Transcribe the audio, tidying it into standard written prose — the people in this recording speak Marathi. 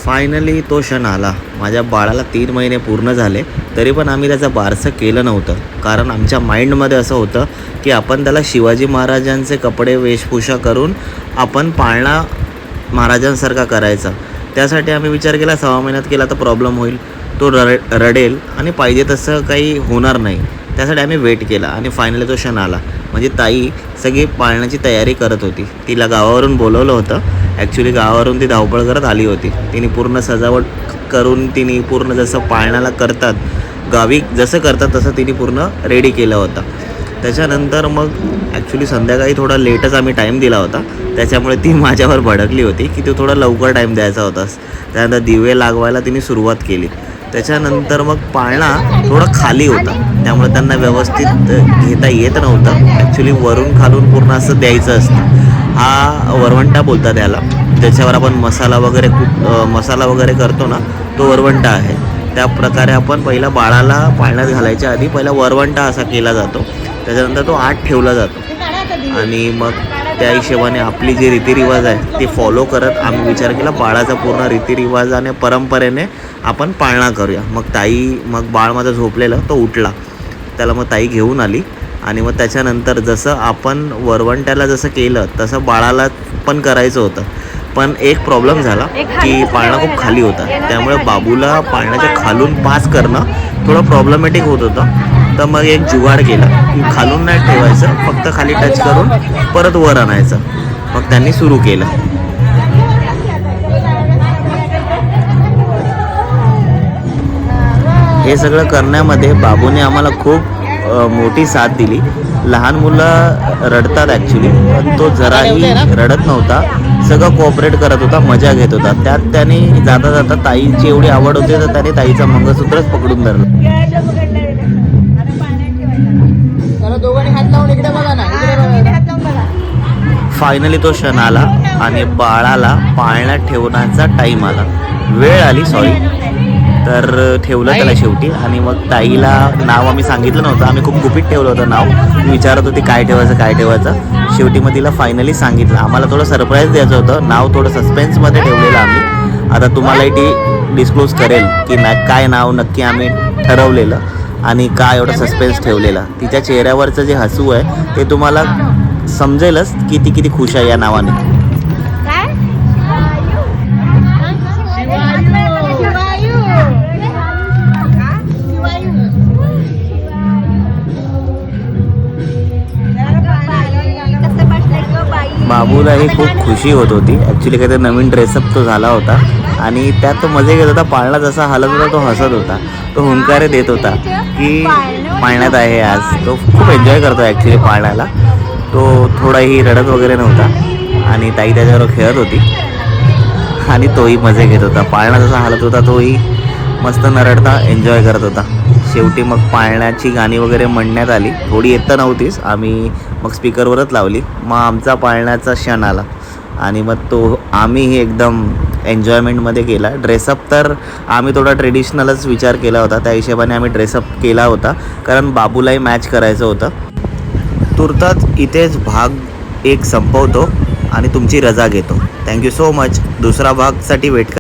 फायनली तो क्षण आला. माझ्या बाळाला 3 महिने पूर्ण झाले, तरी पण आम्ही त्याचं बारसं केलं नव्हतं. कारण आमच्या माइंडमध्ये असं होतं की आपण त्याला शिवाजी महाराजांचे कपडे वेशभूषा करून आपण पाळणा महाराजांसारखा करायचा. त्यासाठी आम्ही विचार केला 6 महिन्यात केला तर प्रॉब्लेम होईल, तो रडेल आणि पाहिजे तसं काही होणार नाही. त्यासाठी आम्ही वेट केला आणि फायनली तो क्षण आला. म्हणजे ताई सगळी पाळण्याची तयारी करत होती. तिला गावावरून बोलवलं होतं. ॲक्च्युली गावावरून ती धावपळ करत आली होती. तिने पूर्ण सजावट करून तिने पूर्ण जसं पाळण्याला करतात गावी जसं करतात तसं तिने पूर्ण रेडी केलं होतं. त्याच्यानंतर मग ॲक्च्युली संध्याकाळी थोडा लेटच आम्ही टाईम दिला होता. त्याच्यामुळे ती माझ्यावर भडकली होती की तू थोडा लवकर टाईम द्यायचा होतास. त्यानंतर दिवे लागवायला तिने सुरुवात केली. त्याच्यानंतर मग पाळणा थोडा खाली होता, त्यामुळे त्यांना व्यवस्थित घेता येत नव्हतं. ॲक्च्युली वरून खालून पूर्ण असं द्यायचं असतं. हा वरवंटा बोलतात त्याला. त्याच्यावर आपण मसाला वगैरे करतो ना, तो वरवंटा आहे. त्या प्रकारे आपण पहिला बाळाला पाळण्यात घालायच्या आधी पहिला वरवंटा असा केला जातो. त्याच्यानंतर तो आत ठेवला जातो आणि मग त्या हिशोबाने आपली जी रीतिरिवाज आहे ती फॉलो करत आम्ही विचार केला बाळाचा पूर्ण रीतिरिवाज आणि परंपरेने आपण पाळणा करूया. मग बाळ माझं झोपलेलं तो उठला. त्याला मग ताई घेऊन आली आणि मग त्याच्यानंतर जसं आपण वरवंट्याला जसं केलं तसं बाळाला पण करायचं होतं. पण एक प्रॉब्लेम झाला की पाळणा खूप खाली होता, त्यामुळे बाबूला पाळण्याच्या खालून पास करणं थोडं प्रॉब्लेमॅटिक होत होतं. तर मग एक जुगाड केला की खालून नाही ठेवायचं, फक्त खाली टच करून परत वर आणायचं. मग त्यांनी सुरू केलं. हे सगळं करण्यामध्ये बाबूने आम्हाला खूप मोठी साथ दिली. लहान मुलं रडतात ॲक्च्युली, पण तो जराही रडत नव्हता. सगळं कोऑपरेट करत होता, मजा घेत होता. त्यात त्याने जाता जाता ताईची एवढी आवड होती तर त्याने ताईचा मंगळसूत्रच पकडून धरलं. फायनली तो क्षण आला आणि बाळाला पाळण्यात ठेवण्याचा टाईम आला. वेळ आली तर ठेवलं त्याला शेवटी. आणि मग ताईला नाव आम्ही सांगितलं नव्हतं, आम्ही खूप गुपित ठेवलं होतं नाव. विचारत होती काय ठेवायचं. शेवटी मग तिला फायनली सांगितलं. आम्हाला थोडं सरप्राईज द्यायचं होतं, नाव थोडं सस्पेन्समध्ये ठेवलेलं आम्ही. आता तुम्हालाही ती डिस्क्लोज करेल की काय नाव नक्की आम्ही ठरवलेलं आणि काय एवढं सस्पेन्स ठेवलेला. तिच्या चेहऱ्यावरचं जे हसू आहे ते तुम्हाला समजेलच की ती किती खुश आहे या नावाने. बाबूलाही खूप खुशी होत होती. ॲक्च्युली काहीतरी नवीन ड्रेसअप तो झाला होता आणि त्यात तो मजे घेत होता. पाळणा जसा हलत होता तो हसत होता, तो हुंकारे देत होता की पाळण्यात आहे आज. तो खूप एन्जॉय करतो ॲक्च्युली पाळण्याला. तो थोडाही रडत वगैरे नव्हता आणि ताई त्याच्यावर खेळत होती आणि तोही मजे घेत होता. पाळणा जसा हलत होता तोही मस्त न रडता एन्जॉय करत होता. शेवटी मग पाळण्याची गाणी वगैरे म्हणण्यात आली. थोडी येत नव्हतीच, आम्ही मग स्पीकरवरच लावली. मग आमचा पाळण्याचा क्षण आला आणि मग आम्हीही एकदम एन्जॉयमेंटमध्ये केला. ड्रेसअप तर आम्ही थोडा ट्रेडिशनलच विचार केला होता, त्या हिशोबाने आम्ही ड्रेसअप केला होता कारण बाबूलाही मॅच करायचं होतं. तुर्तास इथेच भाग 1 संपवतो आणि तुमची रजा घेतो. Thank you so much. दुसरा भागसाठी वेट करा.